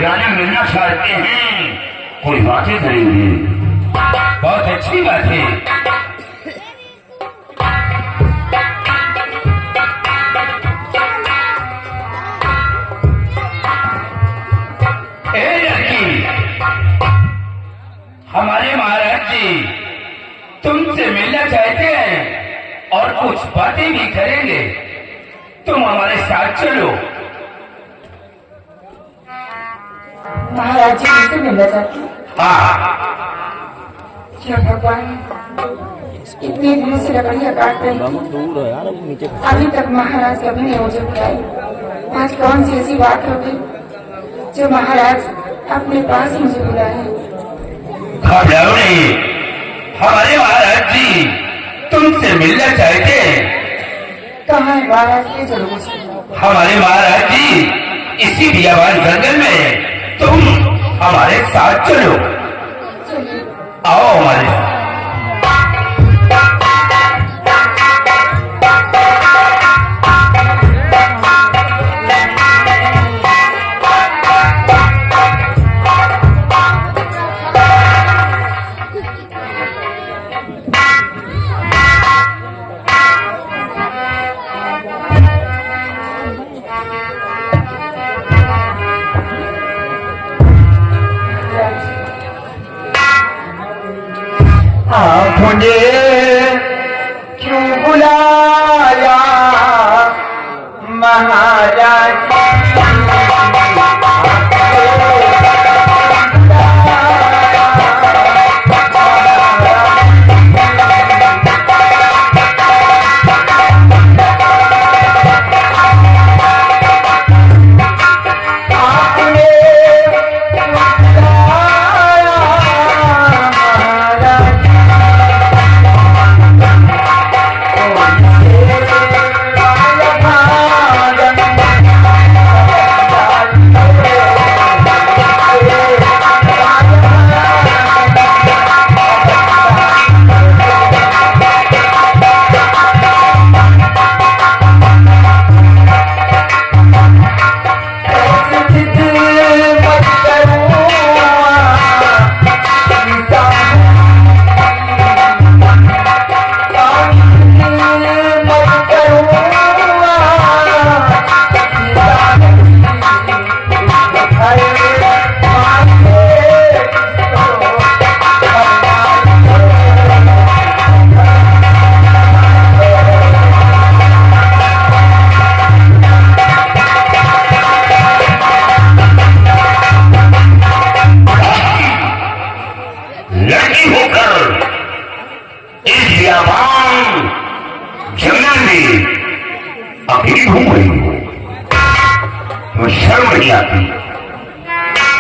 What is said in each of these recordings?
जाने मिलना चाहते हैं, कोई बातें करेंगे। बहुत अच्छी बात है। ए लड़की, हमारे महाराज जी तुमसे मिलना चाहते हैं और कुछ बातें भी करेंगे। तुम हमारे साथ चलो। महाराज जी मुझसे मिलना चाहते हैं? हाँ। क्या भगवान, इतने दिनों से लकड़ियाँ काट रही थी, अभी तक महाराज कभी नहीं मुझे बुलाए। आज कौन सी ऐसी बात हो गई जो महाराज अपने पास मुझे बुलाए? घबराओ नहीं, हमारे महाराज जी तुमसे मिलना चाहते हैं। कहाँ है महाराज के? चलो मुझे। हमारे महाराज जी इसी बियाबान जंगल में है। तुम हमारे साथ चलो। आओ हमारे साथ। मुझे क्यों बुलाया महाराज?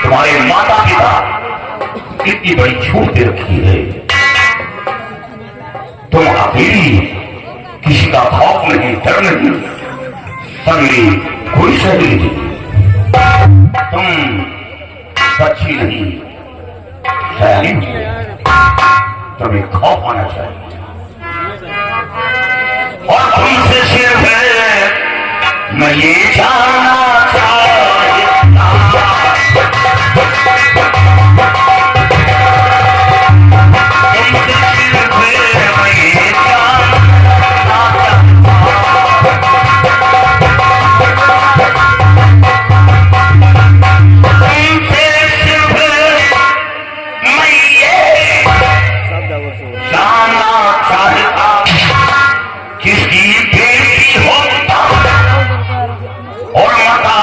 तुम्हारे माता पिता कितनी बड़ी छूट दे रखी है। तुम अकेली, किसी का खौफ नहीं, डर नहीं, संगी कोई सहेली नहीं। तुम सच्ची नहीं, सयानी नहीं। तुम्हें खौफ आना चाहिए और तुमसे सिर्फ मैं ये जानना चाहता किसकी बेटी होता और माता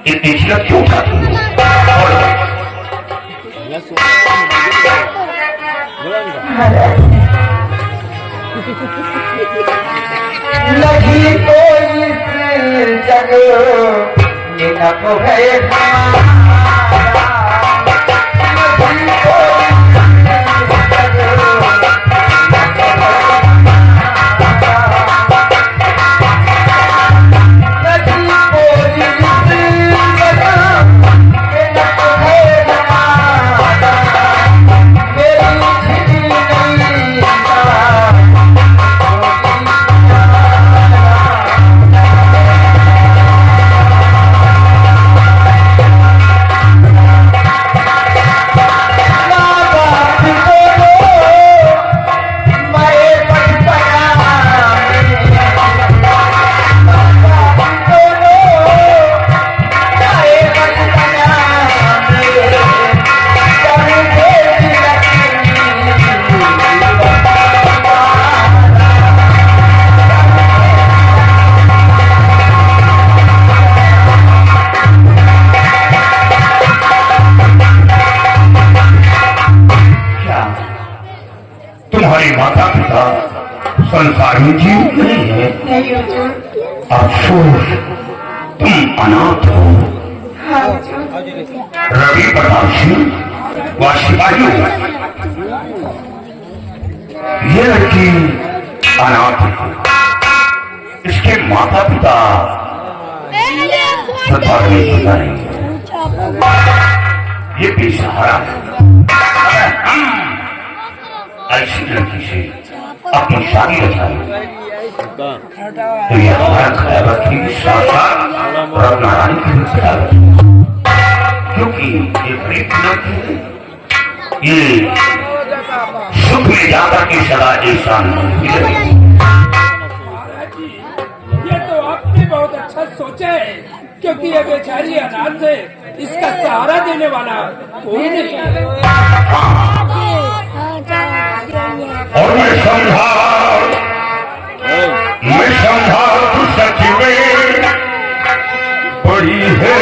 इतनी झिलक क्यों उठाती हो? लगी तो इस जग ये नब है हमारा। लगी तो इस जग तुम्हारे माता पिता संसार में जीवित नहीं है। नहीं हुजूर। अफसोस, तुम अनाथ हो। हाँ हुजूर। रवि प्रताप सिंह व शिवाजी, ये लड़की अनाथ है। इसके माता पिता संसार में जिंदा नहीं, ये बेसहारा है। ऐसी लड़की से अपनी शादी रचाई तो ये हमारा ख्याल रखेगी, साथ साथ रब नारायण की भी ख्याल रखेगी, क्योंकि ये गरीब लड़की है। ये सुख में जाकर की सदा एहसान नहीं रहेगी। ये तो आपने बहुत अच्छा सोचा है, क्योंकि ये बेचारी अनाथ है, इसका सहारा देने वाला कोई नहीं है। और मैं समझा तू सच में बड़ी है।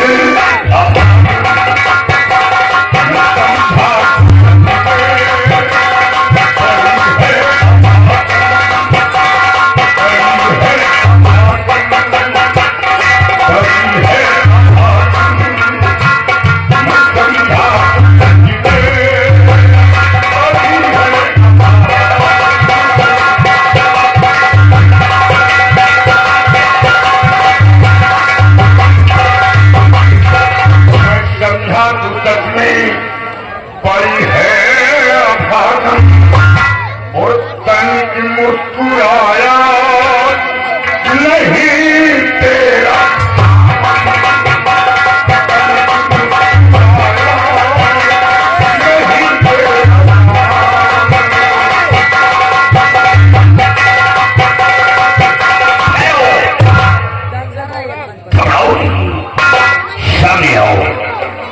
मुस्कुराया नहीं तेरा, घबराओ नहीं, सामने आओ।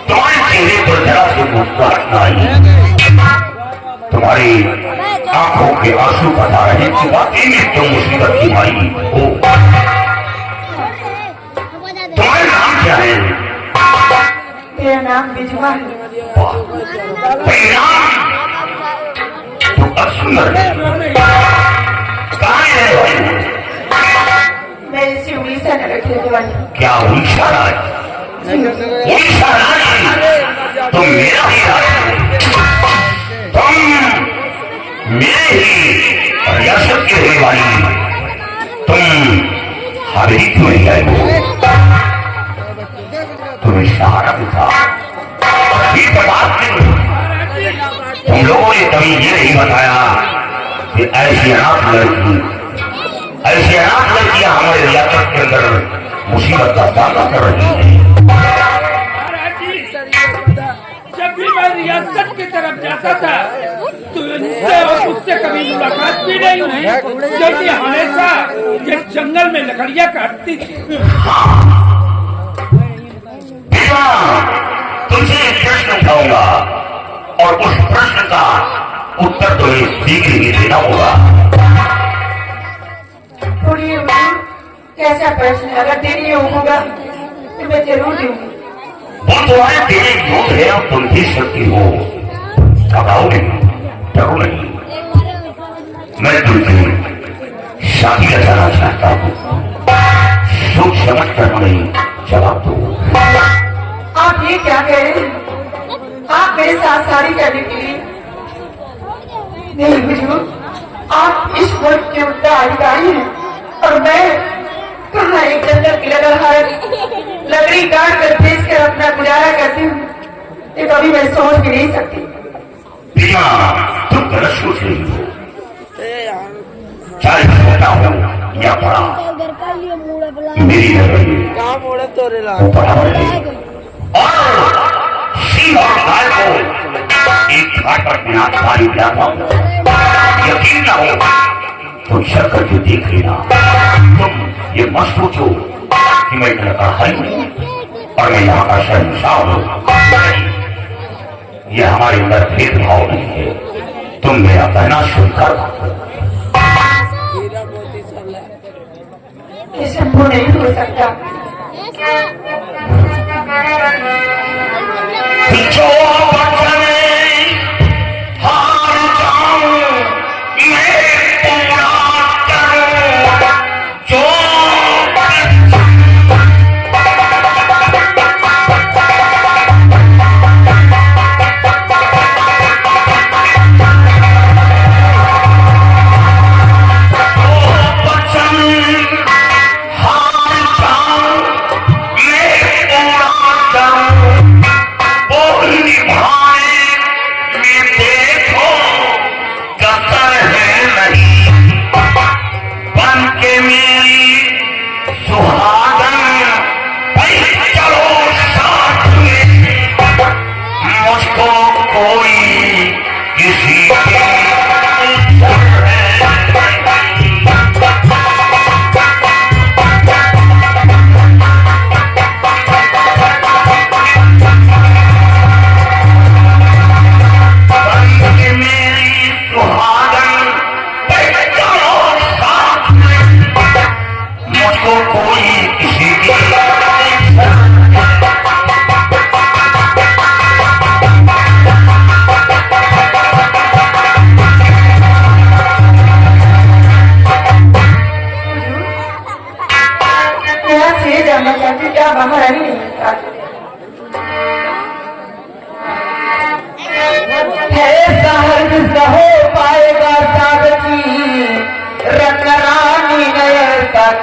तुम्हारे चेहरे पर जरा से मुस्कुराहट आई, तुम्हारी आंखों के आंसू बता रहे कि वाकई में तुम मुसीबत की माई हो। तुम्हारा नाम क्या है? मेरा नाम बिजवा है। परिणाम तुम अब सुंदर है। कहाँ है भाई? मैं इसी उड़ीसा नगर की रहने वाली हूँ। क्या उड़ीसा राज? उड़ीसा राज तुम मेरा ही राज, तुम मेरे ही रियासत की रहने वाली, तुम हावेरी क्यों नहीं आए हो? तुम्हें सहारा भी था, तुम लोगों ने कभी ये नहीं बताया कि ऐसी अनाथ लड़कियां हमारे रियासत के अंदर मुसीबत का सामना कर रही है। जब भी मैं रियासत की तरफ जाता था तो इनसे और उससे कभी मुलाकात भी नहीं हुई, क्योंकि हमेशा ये जंगल में लकड़ियां काटती थी। तुमसे एक प्रश्न उठाऊंगा और उस प्रश्न का उत्तर तो शीघ्र ही देना होगा। कैसा प्रश्न? अगर देरी होगा तो मैं जरूर दूंगी। तेरे योग है और तुम भी शक्ति हो, घबराओ नहीं, डरो नहीं। मैं तुमसे शादी रचाना चाहता हूँ, सोच समझ कर नहीं जवाब दो। आप ये क्या कह रहे हैं? आप मेरे साथ शादी करने के लिए? नहीं हुजूर, आप इस मुल्क के उत्तराधिकारी हैं और मैं कहाँ एक जंगल की लकड़ी काट कर बेच कर अपना गुजारा करती हूँ, ये कभी मैं सोच भी नहीं सकती। प्रिया, तुम गलत सोच रही हो। चाहे छोटा हो या बड़ा, मेरी नजर वो बड़ा रहे। और सिंह और गाय को एक घाट पर बिना पानी पिलाता हूँ, यकीन न हो तो चल करके देख लेना। तुम ये मत सोचो कि मैं इतना का हल हूँ और मैं यहाँ का शहंशाह हूँ। ये हमारे अंदर भेदभाव नहीं है, तुम मेरा कहना सुनकर। ये संभव नहीं हो सकता। जो वचन हार जाऊं मैं पूरा करूं, जो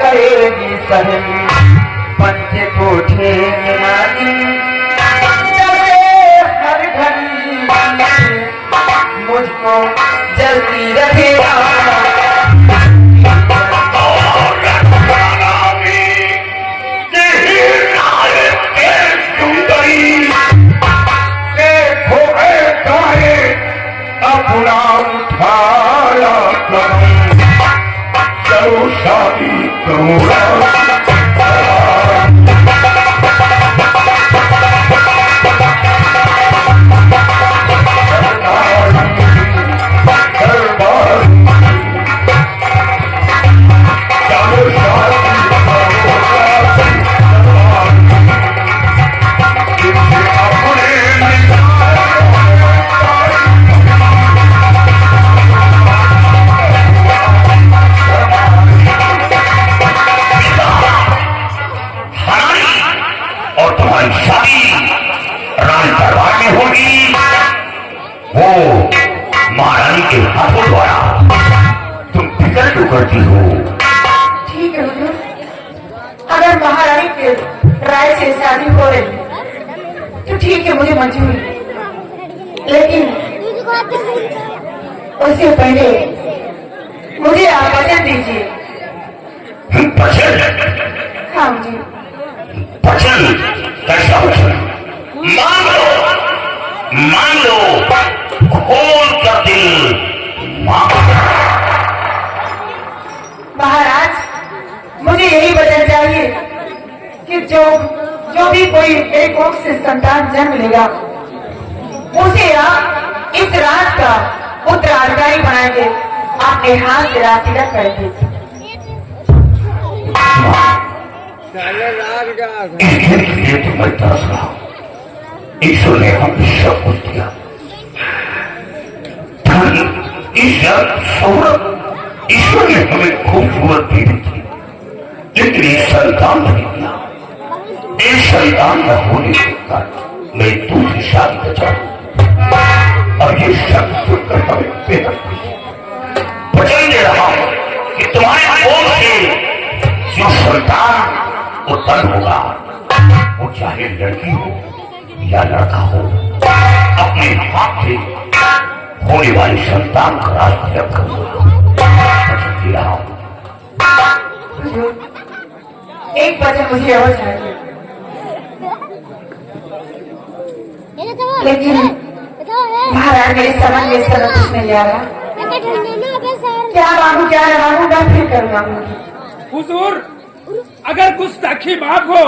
करेगी सहेली पंच कोठे हर घड़ी मुझको जल्दी रखेगा। अपना उठाया करो शादी के हाथों द्वारा तुम फिक्र क्यों करती हो? ठीक है हुजूर, अगर महारानी के राय से शादी हो रही तो ठीक है, मुझे मंजूर है, लेकिन उससे पहले मुझे आप वचन दीजिए। वचन? हाँ जी। वचन? कैसा वचन? मान लो खोल कर दिल महाराज, मुझे यही वचन चाहिए कि जो भी कोई एक कोख से संतान जन्म लेगा उसे आप इस राज का उत्तराधिकारी बनाएंगे, आपके हाथ से रात तिलक करके। इसके लिए तो मैं तरस रहा हूं, ईश्वर ने हमें सब कुछ दिया, धन, इज्जत, शोहरत, ईश्वर ने हमें खूबसूरत दे दी थी, लेकिन ये संतान नहीं दिया। एक संतान न होने के कारण मैं दूसरी शादी का चाहूँ और ये शब्द सुनकर हमें बेहद वचन दे रहा हूं कि तुम्हारे कोल से जो संतान उत्पन्न होगा वो चाहे लड़की हो या लड़का हो, अपने हाथ से होने वाली संतान का राज तिलक करूंगा। वचन दे रहा हूं। एक वचन मुझे और चाहिए, लेकिन महाराज मेरे समझ में इस तरह कुछ नहीं आ रहा। क्या मांगू क्या न मांगू मैं फिर करूँगा। हुजूर, अगर गुस्ताखी माफ हो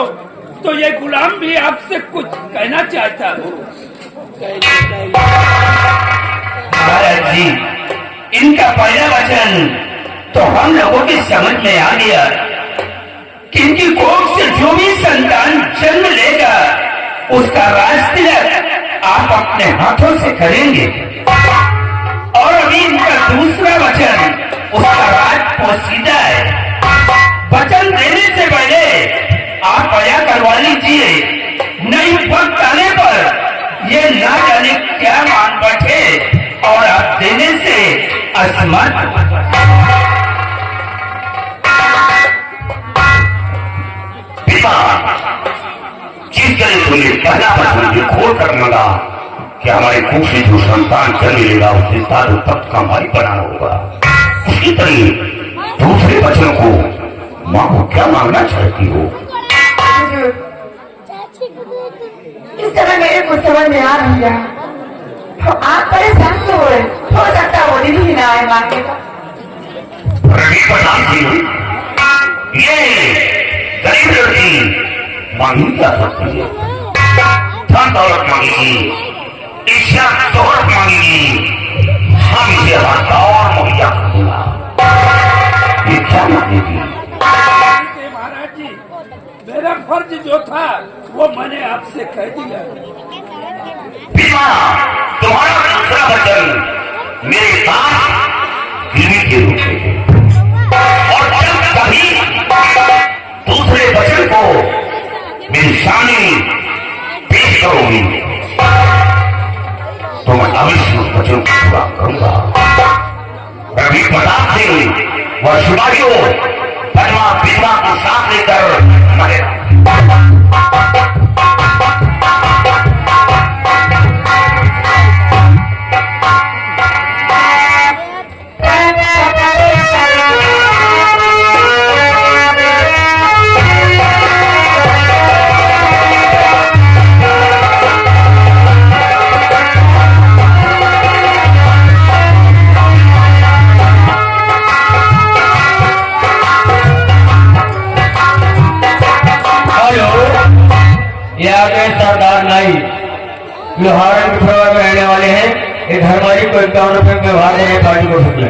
तो ये गुलाम भी आपसे कुछ कहना चाहता हो। महाराज जी, इनका पहला वचन तो हम लोगों की समझ में आ गया कि इनकी कोख से जो भी संतान जन्म लेगा उसका राज तिलक आप अपने हाथों से करेंगे, और अभी इनका दूसरा वचन उसका राज पोशीदा है। वचन देने से पहले आप बया करवा लीजिए, नहीं वक्त आने पर ये ना जाने क्या मान बैठे और आप देने से असमर्थ। पिता, जिस तरह तुमने पहला वचन ये खोल कर मांगा कि हमारे कुछ से जो संतान जन्म लेगा उसे साधु तक का भाई बनाना होगा, उसी तरह दूसरे वचन को मांगो। क्या मांगना चाहती हो? इस तरह मेरे कुछ समझ में आ रही है, तो आप परेशान क्यों हो सकता है वो दिन ही ना आए मांगने का। रवि प्रधान जी, ये गरीब लड़की मांगी जा सकती है, धन दौलत मांगेगी, इज्जत शोहरत मांगेगी, हम इसे हर और मुहैया कर दूंगा। ये क्या मांगेगी? महाराज जी, मेरा फर्ज जो था वो मैंने आपसे कह दिया। बीमा, तुम्हारा दूसरा वचन मेरे पास गिरवी के रूप में है, और जब कभी दूसरे वचन को मेरी सामने पेश करोगी तो मैं अवश्य उस वचन को पूरा करूंगा। रवि प्रताप सिंह व शिवाजियों पद्मा बीमा को साथ लेकर मरेगा। सरदार नाई लोहारण के प्रभाव में रहने वाले हैं। ये धर्मारी को 51 रुपए में व्यवहार देने पार्टी को शुक्ल।